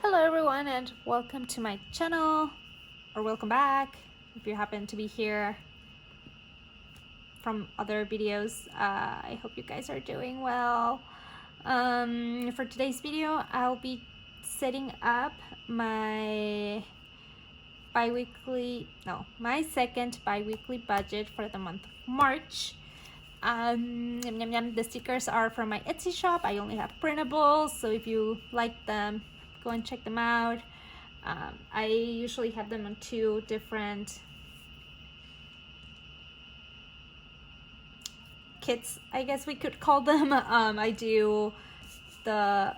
Hello everyone and welcome to my channel, or welcome back if you happen to be here from other videos. I hope you guys are doing well. For today's video, I'll be setting up my my second bi-weekly budget for the month of March. The stickers are from my Etsy shop. I only have printables, so if you like them, go and check them out. I usually have them on two different kits, I guess we could call them. I do the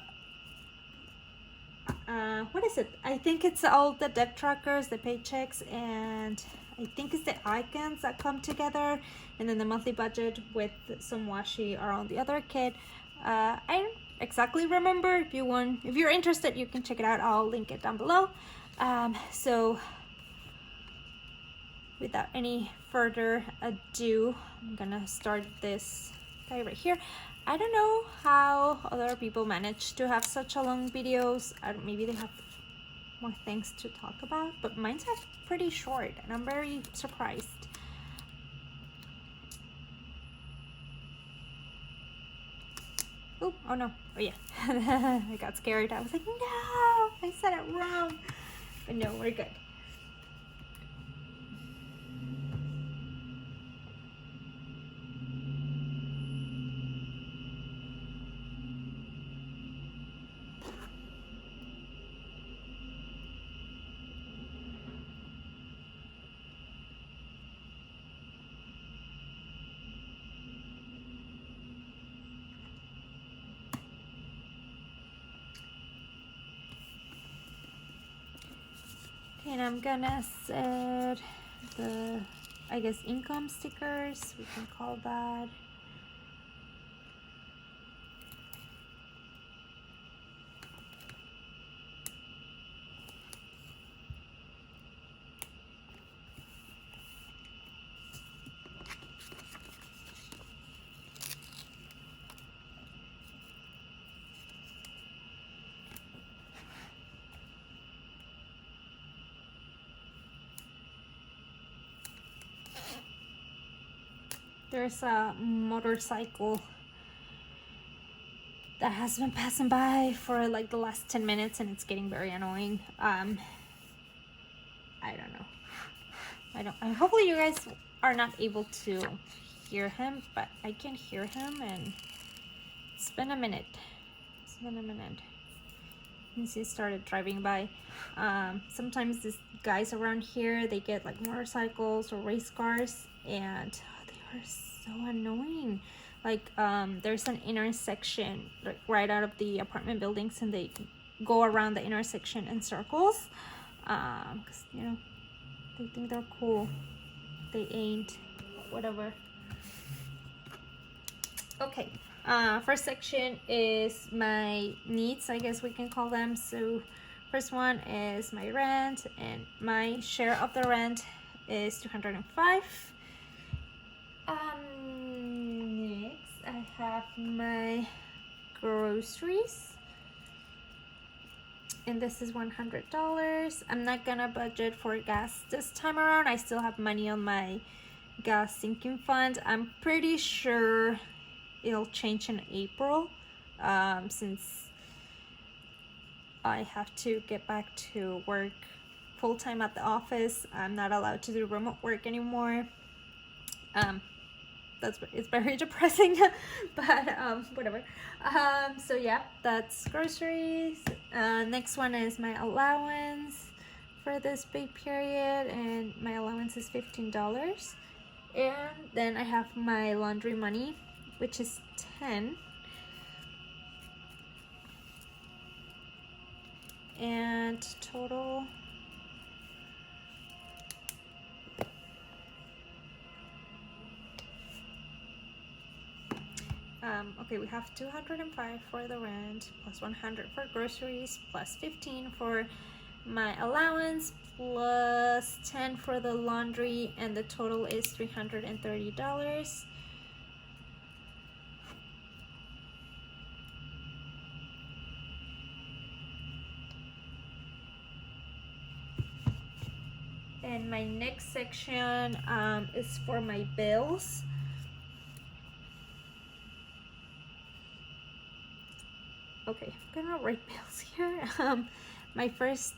what is it? I think it's all the debt trackers, the paychecks, and I think it's the icons that come together, and then the monthly budget with some washi are on the other kit. I don't exactly remember. If you're interested, you can check it out. I'll link it down below. So without any further ado, I'm gonna start this guy right here. I don't know how other people manage to have such a long videos. Maybe they have more things to talk about, but mine's are pretty short and I'm very surprised. Oh no, oh yeah. I got scared. I was like, no, I said it wrong. But no, we're good. And I'm gonna set the, I guess, income stickers, we can call that. There's a motorcycle that has been passing by for like the last 10 minutes and it's getting very annoying. I don't know. Hopefully you guys are not able to hear him, but I can hear him and it's been a minute. Since he started driving by. Sometimes these guys around here, they get like motorcycles or race cars and they are so annoying. Like there's an intersection like right out of the apartment buildings and they go around the intersection in circles, because you know they think they're cool. They ain't. Whatever. Okay. First section is my needs, I guess we can call them. So first one is my rent, and my share of the rent is $205. Next I have my groceries, and this is $100. I'm not gonna budget for gas this time around. I still have money on my gas sinking fund. I'm pretty sure it'll change in April, since I have to get back to work full-time at the office. I'm not allowed to do remote work anymore. It's very depressing, but whatever. So yeah, that's groceries. Next one is my allowance for this pay period, and my allowance is $15. And then I have my laundry money, which is $10. And total, okay, we have $205 for the rent, plus $100 for groceries, plus $15 for my allowance, plus $10 for the laundry, and the total is $330. And my next section is for my bills. Okay, I'm gonna write bills here. My first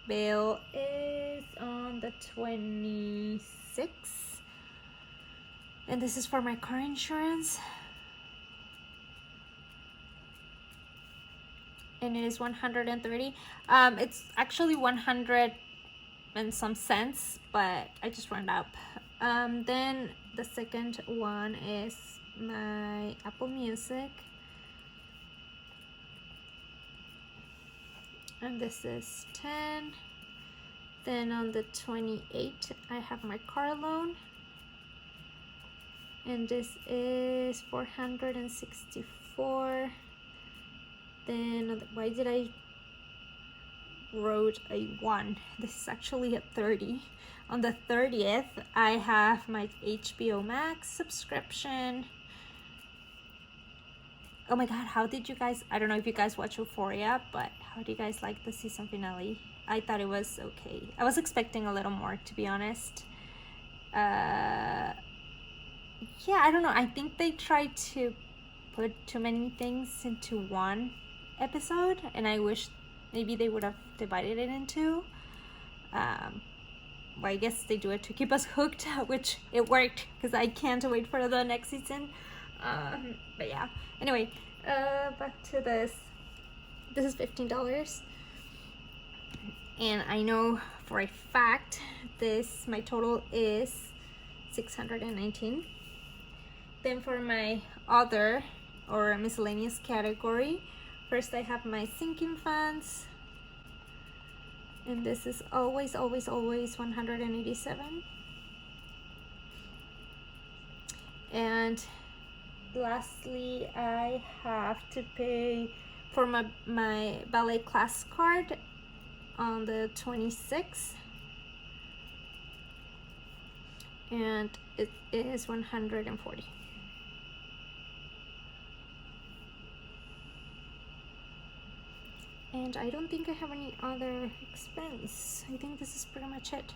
bill is on the 26th, and this is for my car insurance, and it is 130. It's actually 100 and some cents, but I just round up. Then the second one is my Apple Music, and this is 10. Then on the 28th I have my car loan, and this is 464. Then why did I wrote a 1? This is actually a 30. On the 30th I have my HBO Max subscription. Oh my god, how did you guys, I don't know if you guys watch Euphoria, but how do you guys like the season finale? I thought it was okay. I was expecting a little more, to be honest. Yeah, I don't know. I think they tried to put too many things into one episode, and I wish maybe they would have divided it in two. Well, I guess they do it to keep us hooked, which it worked because I can't wait for the next season. But yeah, anyway, back to this. This is $15, and I know for a fact my total is 619. Then for my other or miscellaneous category, first I have my sinking funds, and this is always 187. And lastly, I have to pay for my ballet class card on the 26th, and it is 140. And I don't think I have any other expense. I think this is pretty much it.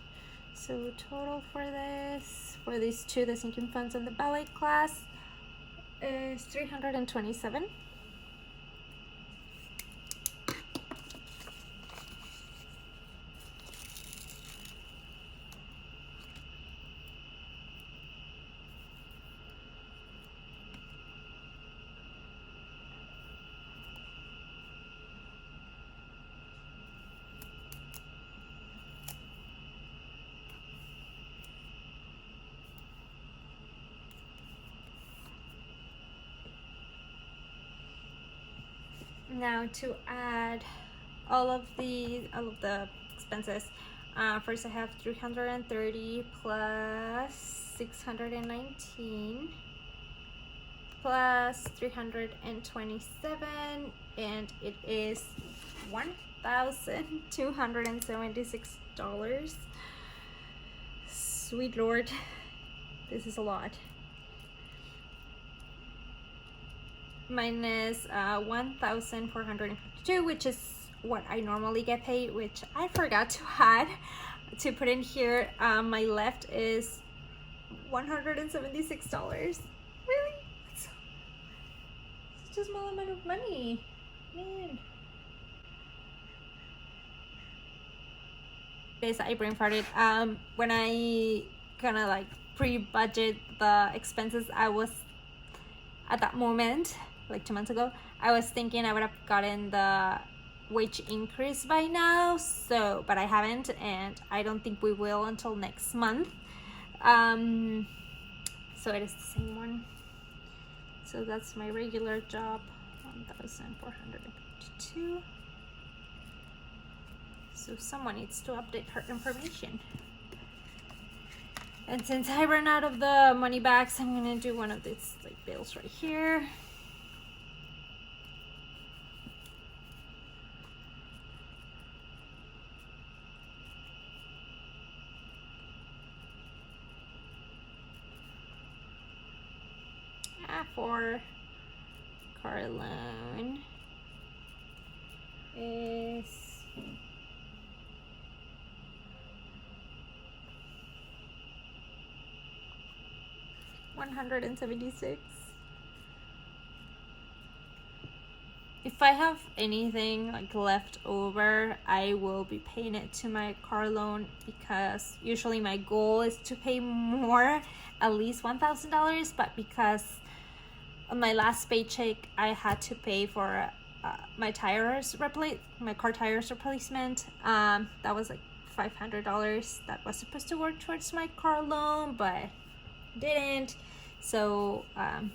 So total for these two, the sinking funds and the ballet class, is 327. Now to add all of the expenses, first I have 330 plus 619 plus 327, and it is $1,276. Sweet Lord, this is a lot. Minus 1,452, which is what I normally get paid, which I forgot to add to put in here. My left is $176. Really? That's such a small amount of money, man. Guys, I brain farted. When I kind of like pre-budget the expenses, I was at that moment, like 2 months ago, I was thinking I would have gotten the wage increase by now, but I haven't, and I don't think we will until next month. So it is the same one. So that's my regular job, 1,452. So someone needs to update her information. And since I ran out of the money bags, I'm gonna do one of these like bills right here. For car loan is $176. If I have anything like left over, I will be paying it to my car loan, because usually my goal is to pay more, at least $1,000, but because on my last paycheck I had to pay for my car tires replacement. That was like $500 that was supposed to work towards my car loan, but didn't. So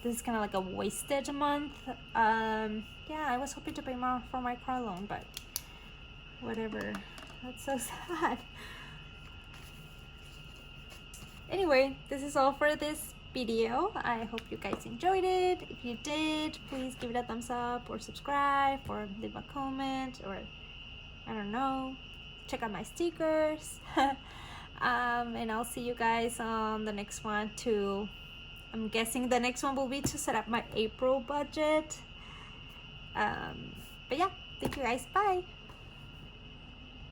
this is kind of like a wasted month. Yeah, I was hoping to pay more for my car loan, but whatever. That's so sad. Anyway, this is all for this video. I hope you guys enjoyed it. If you did, please give it a thumbs up or subscribe or leave a comment, or I don't know, check out my stickers. And I'll see you guys on the next one too. I'm guessing the next one will be to set up my April budget. But yeah, thank you guys. Bye.